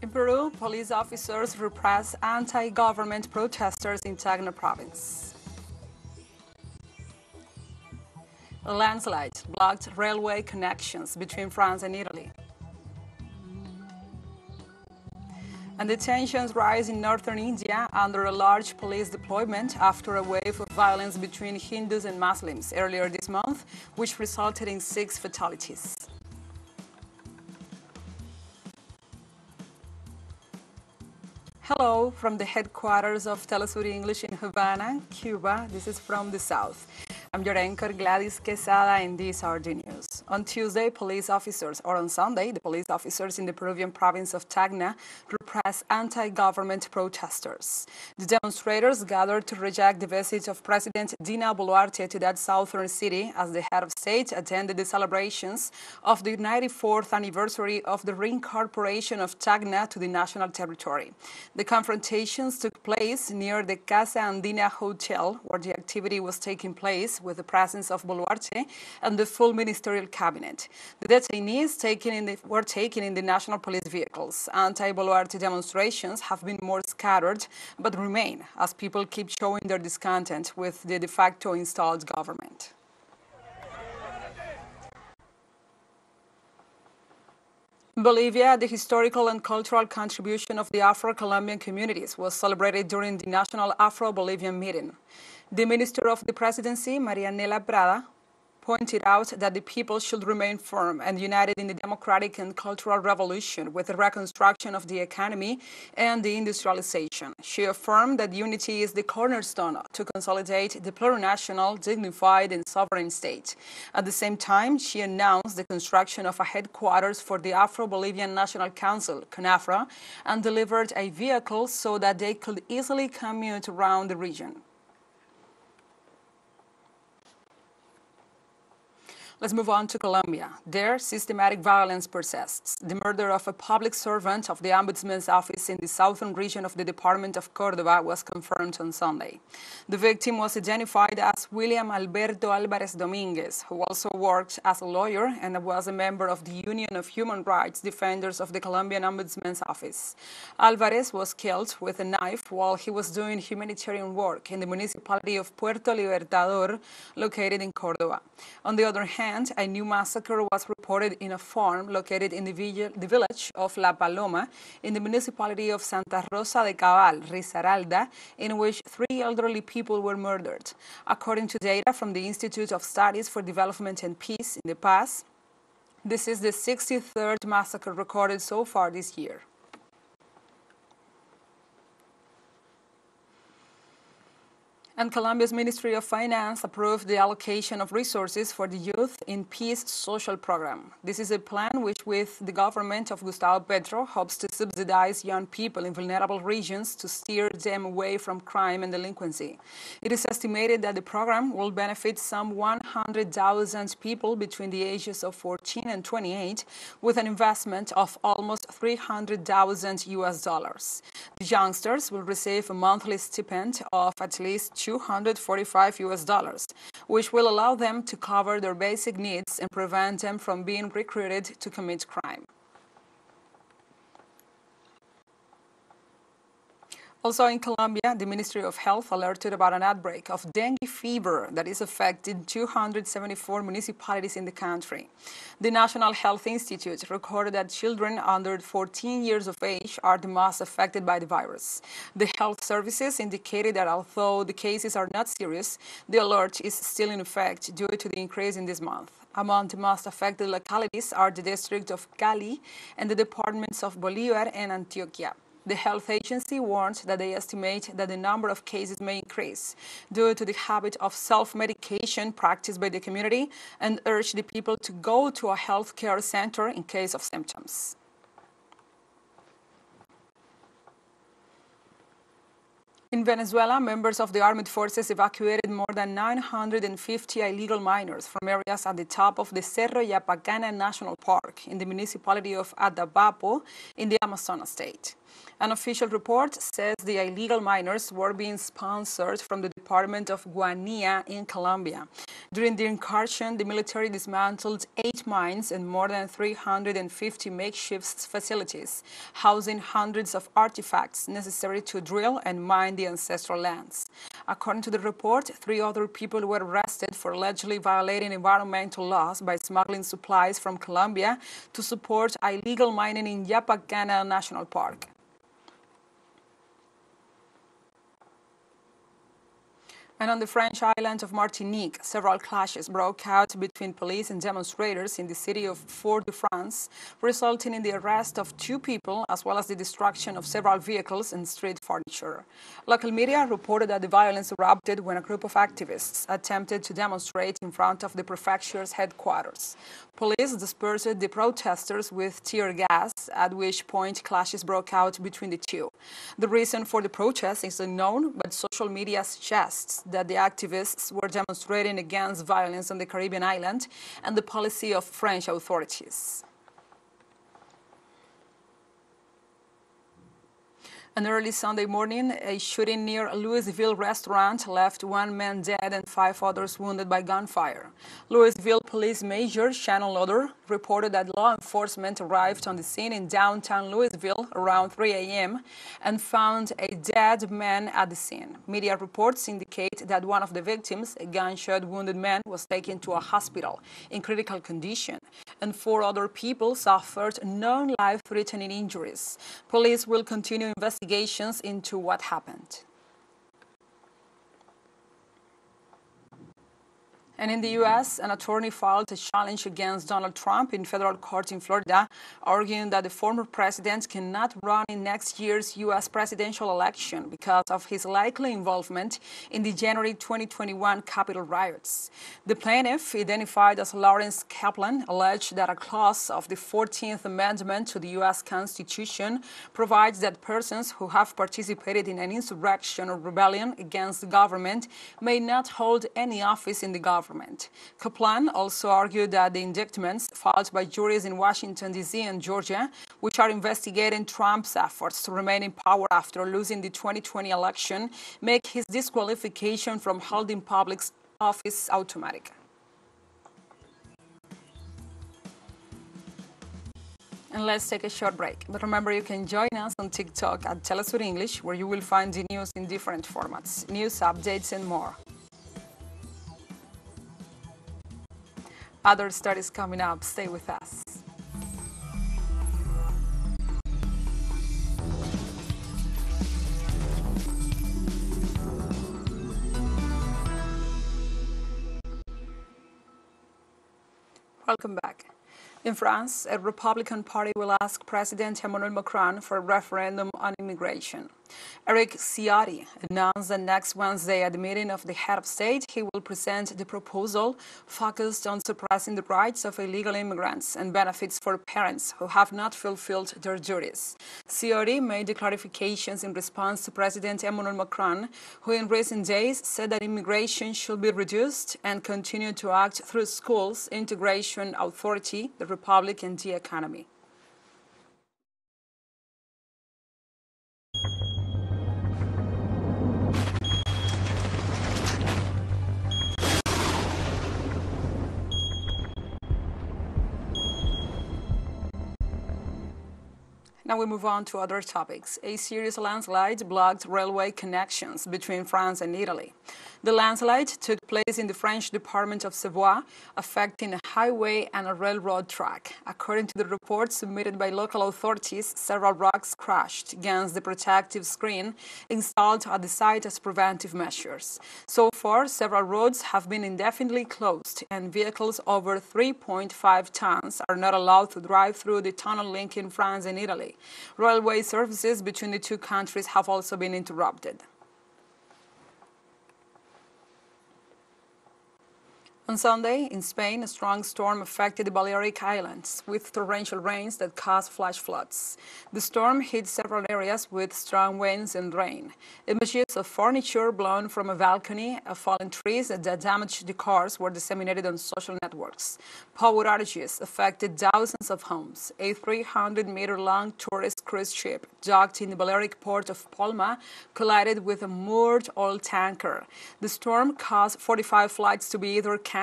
In Peru, police officers repress anti-government protesters in Tacna province. A landslide blocked railway connections between France and Italy. And the tensions rise in northern India under a large police deployment after a wave of violence between Hindus and Muslims earlier this month, which resulted in 6 fatalities. Hello from the headquarters of teleSUR English in Havana, Cuba. This is From the South. I'm your anchor, Gladys Quesada, and these are the news. On Tuesday, on Sunday, the police officers in the Peruvian province of Tacna repressed anti-government protesters. The demonstrators gathered to reject the visit of President Dina Boluarte to that southern city as the head of state attended the celebrations of the 94th anniversary of the reincorporation of Tacna to the national territory. The confrontations took place near the Casa Andina Hotel, where the activity was taking place, with the presence of Boluarte and the full ministerial cabinet. The detainees were taken in the national police vehicles. Anti-Boluarte demonstrations have been more scattered, but remain as people keep showing their discontent with the de facto installed government. In Bolivia, the historical and cultural contribution of the Afro-Colombian communities was celebrated during the National Afro-Bolivian meeting. The Minister of the Presidency, Marianela Prada, pointed out that the people should remain firm and united in the democratic and cultural revolution with the reconstruction of the economy and the industrialization. She affirmed that unity is the cornerstone to consolidate the plurinational, dignified, and sovereign state. At the same time, she announced the construction of a headquarters for the Afro-Bolivian National Council, CONAFRA, and delivered a vehicle so that they could easily commute around the region. Let's move on to Colombia. There, systematic violence persists. The murder of a public servant of the Ombudsman's office in the southern region of the Department of Córdoba was confirmed on Sunday. The victim was identified as William Alberto Álvarez Domínguez, who also worked as a lawyer and was a member of the Union of Human Rights Defenders of the Colombian Ombudsman's office. Álvarez was killed with a knife while he was doing humanitarian work in the municipality of Puerto Libertador, located in Córdoba. On the other hand, a new massacre was reported in a farm located in the village of La Paloma in the municipality of Santa Rosa de Cabal, Risaralda, in which 3 elderly people were murdered. According to data from the Institute of Studies for Development and Peace in the past, this is the 63rd massacre recorded so far this year. And Colombia's Ministry of Finance approved the allocation of resources for the Youth in Peace social program. This is a plan which, with the government of Gustavo Petro, hopes to subsidize young people in vulnerable regions to steer them away from crime and delinquency. It is estimated that the program will benefit some 100,000 people between the ages of 14 and 28, with an investment of almost $300,000 US. The youngsters will receive a monthly stipend of at least $245 US, which will allow them to cover their basic needs and prevent them from being recruited to commit crime. Also in Colombia, the Ministry of Health alerted about an outbreak of dengue fever that is affecting 274 municipalities in the country. The National Health Institute recorded that children under 14 years of age are the most affected by the virus. The health services indicated that although the cases are not serious, the alert is still in effect due to the increase in this month. Among the most affected localities are the district of Cali and the departments of Bolívar and Antioquia. The health agency warned that they estimate that the number of cases may increase due to the habit of self-medication practiced by the community and urged the people to go to a health care center in case of symptoms. In Venezuela, members of the armed forces evacuated more than 950 illegal miners from areas at the top of the Cerro Yapacana National Park in the municipality of Atabapo in the Amazonas state. An official report says the illegal miners were being sponsored from the department of Guanía in Colombia. During the incursion, the military dismantled 8 mines and more than 350 makeshift facilities, housing hundreds of artifacts necessary to drill and mine the ancestral lands. According to the report, 3 other people were arrested for allegedly violating environmental laws by smuggling supplies from Colombia to support illegal mining in Yapacana National Park. And on the French island of Martinique, several clashes broke out between police and demonstrators in the city of Fort-de-France, resulting in the arrest of 2 people as well as the destruction of several vehicles and street furniture. Local media reported that the violence erupted when a group of activists attempted to demonstrate in front of the prefecture's headquarters. Police dispersed the protesters with tear gas, at which point clashes broke out between the 2. The reason for the protest is unknown, but social media suggests that the activists were demonstrating against violence on the Caribbean island and the policy of French authorities. And early Sunday morning, a shooting near a Louisville restaurant left 1 man dead and 5 others wounded by gunfire. Louisville Police Major Shannon Loder reported that law enforcement arrived on the scene in downtown Louisville around 3 a.m. and found a dead man at the scene. Media reports indicate that one of the victims, a gunshot-wounded man, was taken to a hospital in critical condition, and 4 other people suffered non-life-threatening injuries. Police will continue investigations into what happened. And in the U.S., an attorney filed a challenge against Donald Trump in federal court in Florida, arguing that the former president cannot run in next year's U.S. presidential election because of his likely involvement in the January 2021 Capitol riots. The plaintiff, identified as Lawrence Kaplan, alleged that a clause of the 14th Amendment to the U.S. Constitution provides that persons who have participated in an insurrection or rebellion against the government may not hold any office in the government. Kaplan also argued that the indictments filed by juries in Washington, D.C. and Georgia, which are investigating Trump's efforts to remain in power after losing the 2020 election, make his disqualification from holding public office automatic. And let's take a short break. But remember, you can join us on TikTok at teleSUR English, where you will find the news in different formats, news updates and more. Other studies coming up. Stay with us. Welcome back. In France, a Republican Party will ask President Emmanuel Macron for a referendum on immigration. Eric Ciotti announced that next Wednesday at the meeting of the head of state, he will present the proposal focused on suppressing the rights of illegal immigrants and benefits for parents who have not fulfilled their duties. Ciotti made the clarifications in response to President Emmanuel Macron, who in recent days said that immigration should be reduced and continue to act through schools, integration authority, the republic, and the economy. Now we move on to other topics. A serious landslide blocked railway connections between France and Italy. The landslide took place in the French department of Savoie, affecting a highway and a railroad track. According to the report submitted by local authorities, several rocks crashed against the protective screen installed at the site as preventive measures. So far, several roads have been indefinitely closed, and vehicles over 3.5 tons are not allowed to drive through the tunnel linking France and Italy. Railway services between the two countries have also been interrupted. On Sunday, in Spain, a strong storm affected the Balearic Islands, with torrential rains that caused flash floods. The storm hit several areas with strong winds and rain. Images of furniture blown from a balcony, of fallen trees that damaged the cars were disseminated on social networks. Power outages affected thousands of homes. A 300-meter-long tourist cruise ship docked in the Balearic port of Palma collided with a moored oil tanker. The storm caused 45 flights to be either cancelled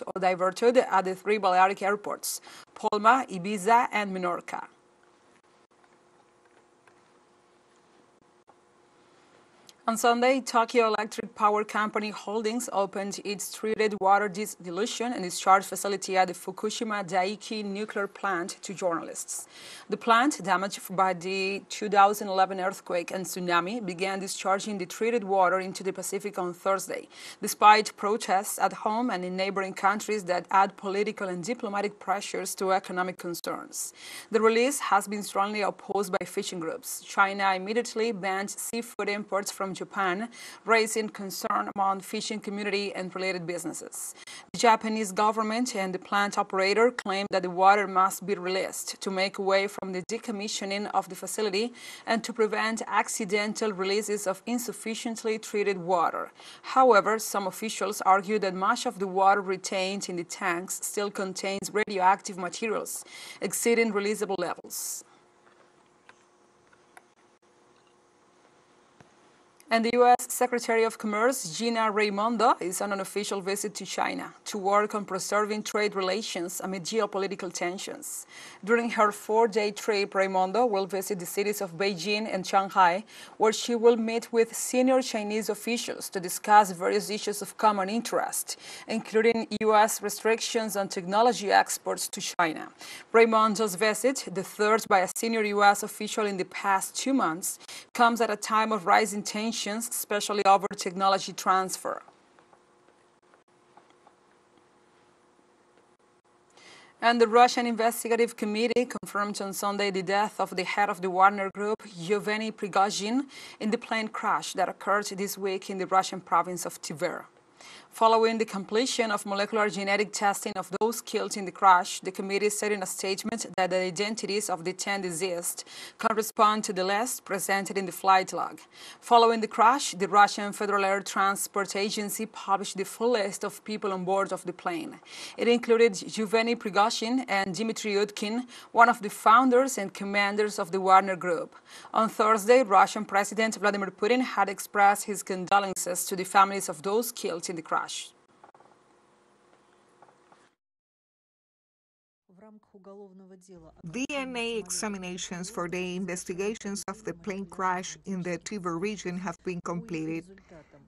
or diverted at the three Balearic airports, Palma, Ibiza, and Menorca. On Sunday, Tokyo Electric Power Company Holdings opened its treated water dilution and discharge facility at the Fukushima Daiichi nuclear plant to journalists. The plant, damaged by the 2011 earthquake and tsunami, began discharging the treated water into the Pacific on Thursday, despite protests at home and in neighboring countries that add political and diplomatic pressures to economic concerns. The release has been strongly opposed by fishing groups. China immediately banned seafood imports from Japan, raising concern among the fishing community and related businesses. The Japanese government and the plant operator claim that the water must be released to make way from the decommissioning of the facility and to prevent accidental releases of insufficiently treated water. However, some officials argue that much of the water retained in the tanks still contains radioactive materials, exceeding releasable levels. And the U.S. Secretary of Commerce, Gina Raimondo, is on an official visit to China to work on preserving trade relations amid geopolitical tensions. During her 4-day trip, Raimondo will visit the cities of Beijing and Shanghai, where she will meet with senior Chinese officials to discuss various issues of common interest, including U.S. restrictions on technology exports to China. Raimondo's visit, the third by a senior U.S. official in the past 2 months, comes at a time of rising tensions, especially over technology transfer. And the Russian Investigative Committee confirmed on Sunday the death of the head of the Wagner Group, Yevgeny Prigozhin, in the plane crash that occurred this week in the Russian province of Tver. Following the completion of molecular genetic testing of those killed in the crash, the committee said in a statement that the identities of the 10 deceased correspond to the list presented in the flight log. Following the crash, the Russian Federal Air Transport Agency published the full list of people on board of the plane. It included Yevgeny Prigozhin and Dmitry Utkin, one of the founders and commanders of the Wagner Group. On Thursday, Russian President Vladimir Putin had expressed his condolences to the families of those killed in the crash. DNA examinations for the investigations of the plane crash in the Tver region have been completed.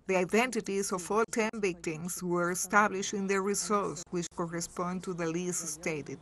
The identities of all 10 victims were established in the results, which correspond to the list stated.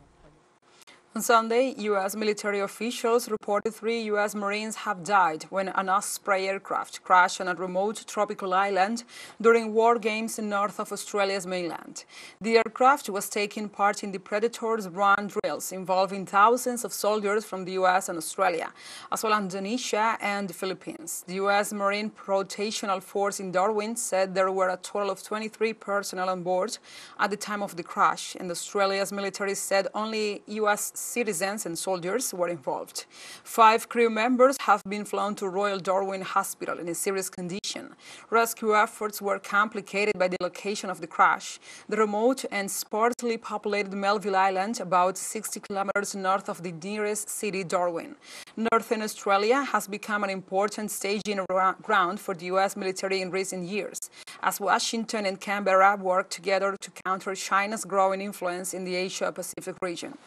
On Sunday, U.S. military officials reported 3 U.S. Marines have died when an Osprey aircraft crashed on a remote tropical island during war games north of Australia's mainland. The aircraft was taking part in the Predator's run drills involving thousands of soldiers from the U.S. and Australia, as well as Indonesia and the Philippines. The U.S. Marine Rotational Force in Darwin said there were a total of 23 personnel on board at the time of the crash, and Australia's military said only U.S. citizens and soldiers were involved. 5 crew members have been flown to Royal Darwin Hospital in a serious condition. Rescue efforts were complicated by the location of the crash, the remote and sparsely populated Melville Island, about 60 kilometers north of the nearest city, Darwin. Northern Australia has become an important staging ground for the U.S. military in recent years, as Washington and Canberra work together to counter China's growing influence in the Asia-Pacific region.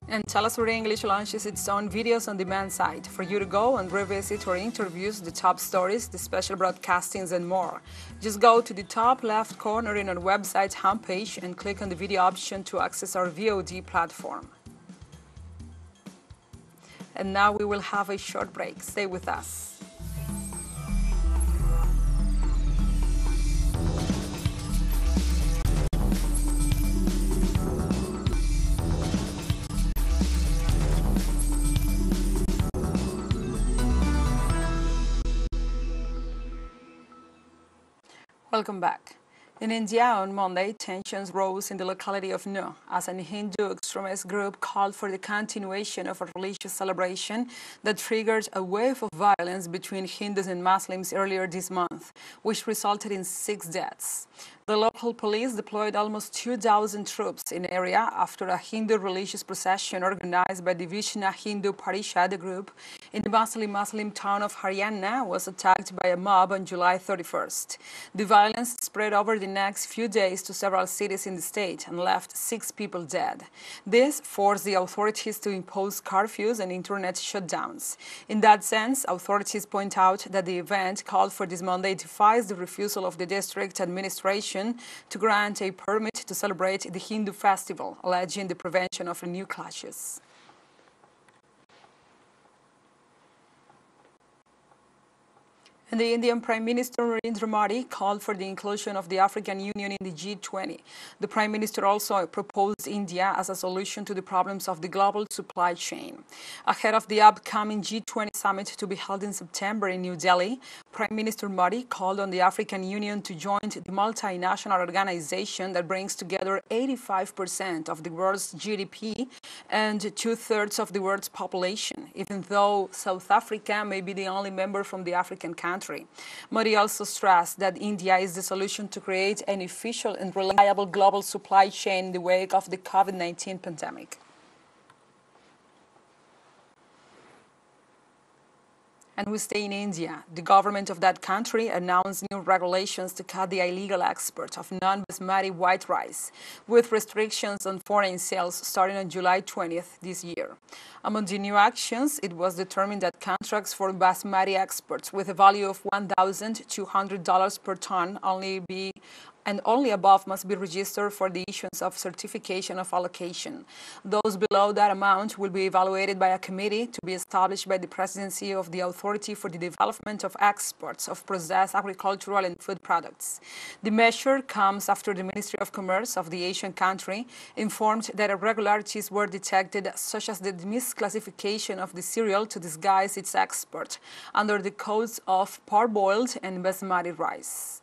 And teleSUR English launches its own videos on demand site for you to go and revisit or interviews the top stories, the special broadcastings, and more. Just go to the top left corner in our website homepage and click on the video option to access our VOD platform. And now we will have a short break. Stay with us. Welcome back. In India on Monday, tensions rose in the locality of Nu as a Hindu extremist group called for the continuation of a religious celebration that triggered a wave of violence between Hindus and Muslims earlier this month, which resulted in 6 deaths. The local police deployed almost 2,000 troops in the area after a Hindu religious procession organized by the Vishnu Hindu Parishad group in the Muslim town of Haryana was attacked by a mob on July 31st. The violence spread over the next few days to several cities in the state and left 6 people dead. This forced the authorities to impose curfews and internet shutdowns. In that sense, authorities point out that the event called for this Monday defies the refusal of the district administration to grant a permit to celebrate the Hindu festival, alleging the prevention of new clashes. And the Indian Prime Minister Narendra Modi called for the inclusion of the African Union in the G20. The Prime Minister also proposed India as a solution to the problems of the global supply chain. Ahead of the upcoming G20 summit to be held in September in New Delhi, Prime Minister Modi called on the African Union to join the multinational organization that brings together 85% of the world's GDP and 2/3 of the world's population, even though South Africa may be the only member from the African country. Modi also stressed that India is the solution to create an efficient and reliable global supply chain in the wake of the COVID-19 pandemic. And we stay in India. The government of that country announced new regulations to cut the illegal export of non-basmati white rice, with restrictions on foreign sales starting on July 20th this year. Among the new actions, it was determined that contracts for basmati exports with a value of $1,200 per ton only above must be registered for the issuance of certification of allocation. Those below that amount will be evaluated by a committee to be established by the presidency of the Authority for the Development of Exports of Processed Agricultural and Food Products. The measure comes after the Ministry of Commerce of the Asian country informed that irregularities were detected, such as the misclassification of the cereal to disguise its export under the codes of parboiled and basmati rice.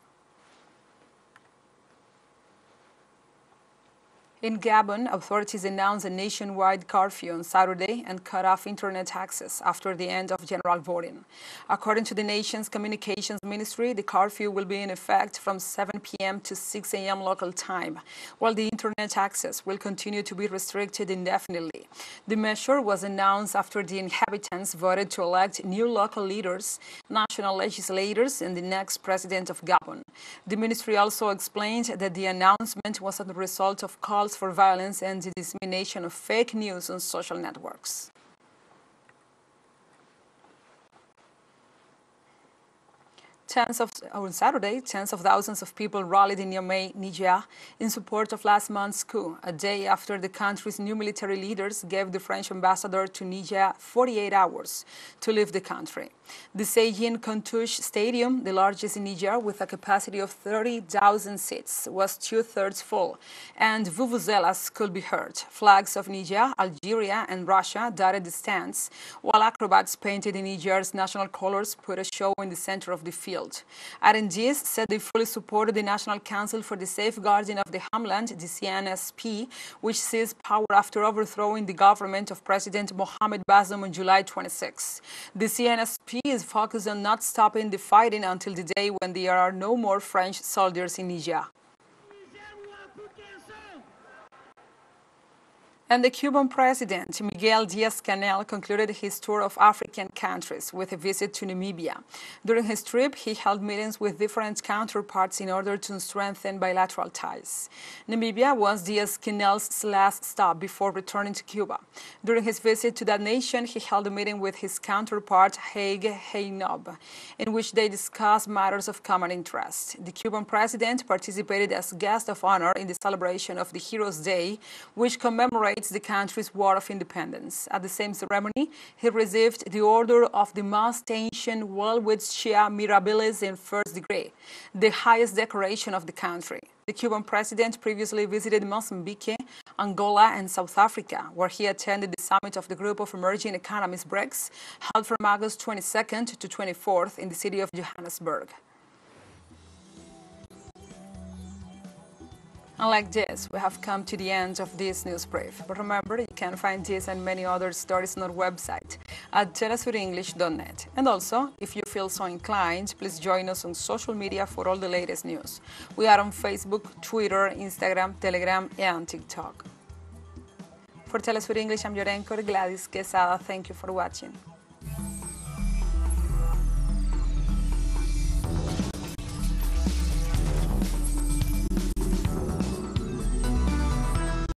In Gabon, authorities announced a nationwide curfew on Saturday and cut off internet access after the end of general voting. According to the nation's communications ministry, the curfew will be in effect from 7 p.m. to 6 a.m. local time, while the internet access will continue to be restricted indefinitely. The measure was announced after the inhabitants voted to elect new local leaders, national legislators, and the next president of Gabon. The ministry also explained that the announcement was a result of calls for violence and the dissemination of fake news on social networks. On Saturday, tens of thousands of people rallied in Niamey, Niger, in support of last month's coup, a day after the country's new military leaders gave the French ambassador to Niger 48 hours to leave the country. The Seyin Kontouche Stadium, the largest in Niger with a capacity of 30,000 seats, was 2/3 full, and vuvuzelas could be heard. Flags of Niger, Algeria, and Russia dotted the stands, while acrobats painted in Niger's national colors put a show in the center of the field. RNGs said they fully supported the National Council for the Safeguarding of the Homeland, the CNSP, which seized power after overthrowing the government of President Mohamed Bazoum on July 26. The CNSP is focused on not stopping the fighting until the day when there are no more French soldiers in Niger. And the Cuban president, Miguel Diaz-Canel, concluded his tour of African countries with a visit to Namibia. During his trip, he held meetings with different counterparts in order to strengthen bilateral ties. Namibia was Diaz-Canel's last stop before returning to Cuba. During his visit to that nation, he held a meeting with his counterpart, Haig Heinob, in which they discussed matters of common interest. The Cuban president participated as guest of honor in the celebration of the Heroes' Day, which commemorates the country's War of Independence. At the same ceremony, he received the Order of the Most Ancient Welwitschia Mirabilis in first degree, the highest decoration of the country. The Cuban president previously visited Mozambique, Angola, and South Africa, where he attended the summit of the Group of Emerging Economies BRICS, held from August 22nd to 24th in the city of Johannesburg. And like this, we have come to the end of this news brief. But remember, you can find this and many other stories on our website at telesurenglish.net. And also, if you feel so inclined, please join us on social media for all the latest news. We are on Facebook, Twitter, Instagram, Telegram, and TikTok. For TeleSUR English, I'm your anchor, Gladys Quesada. Thank you for watching.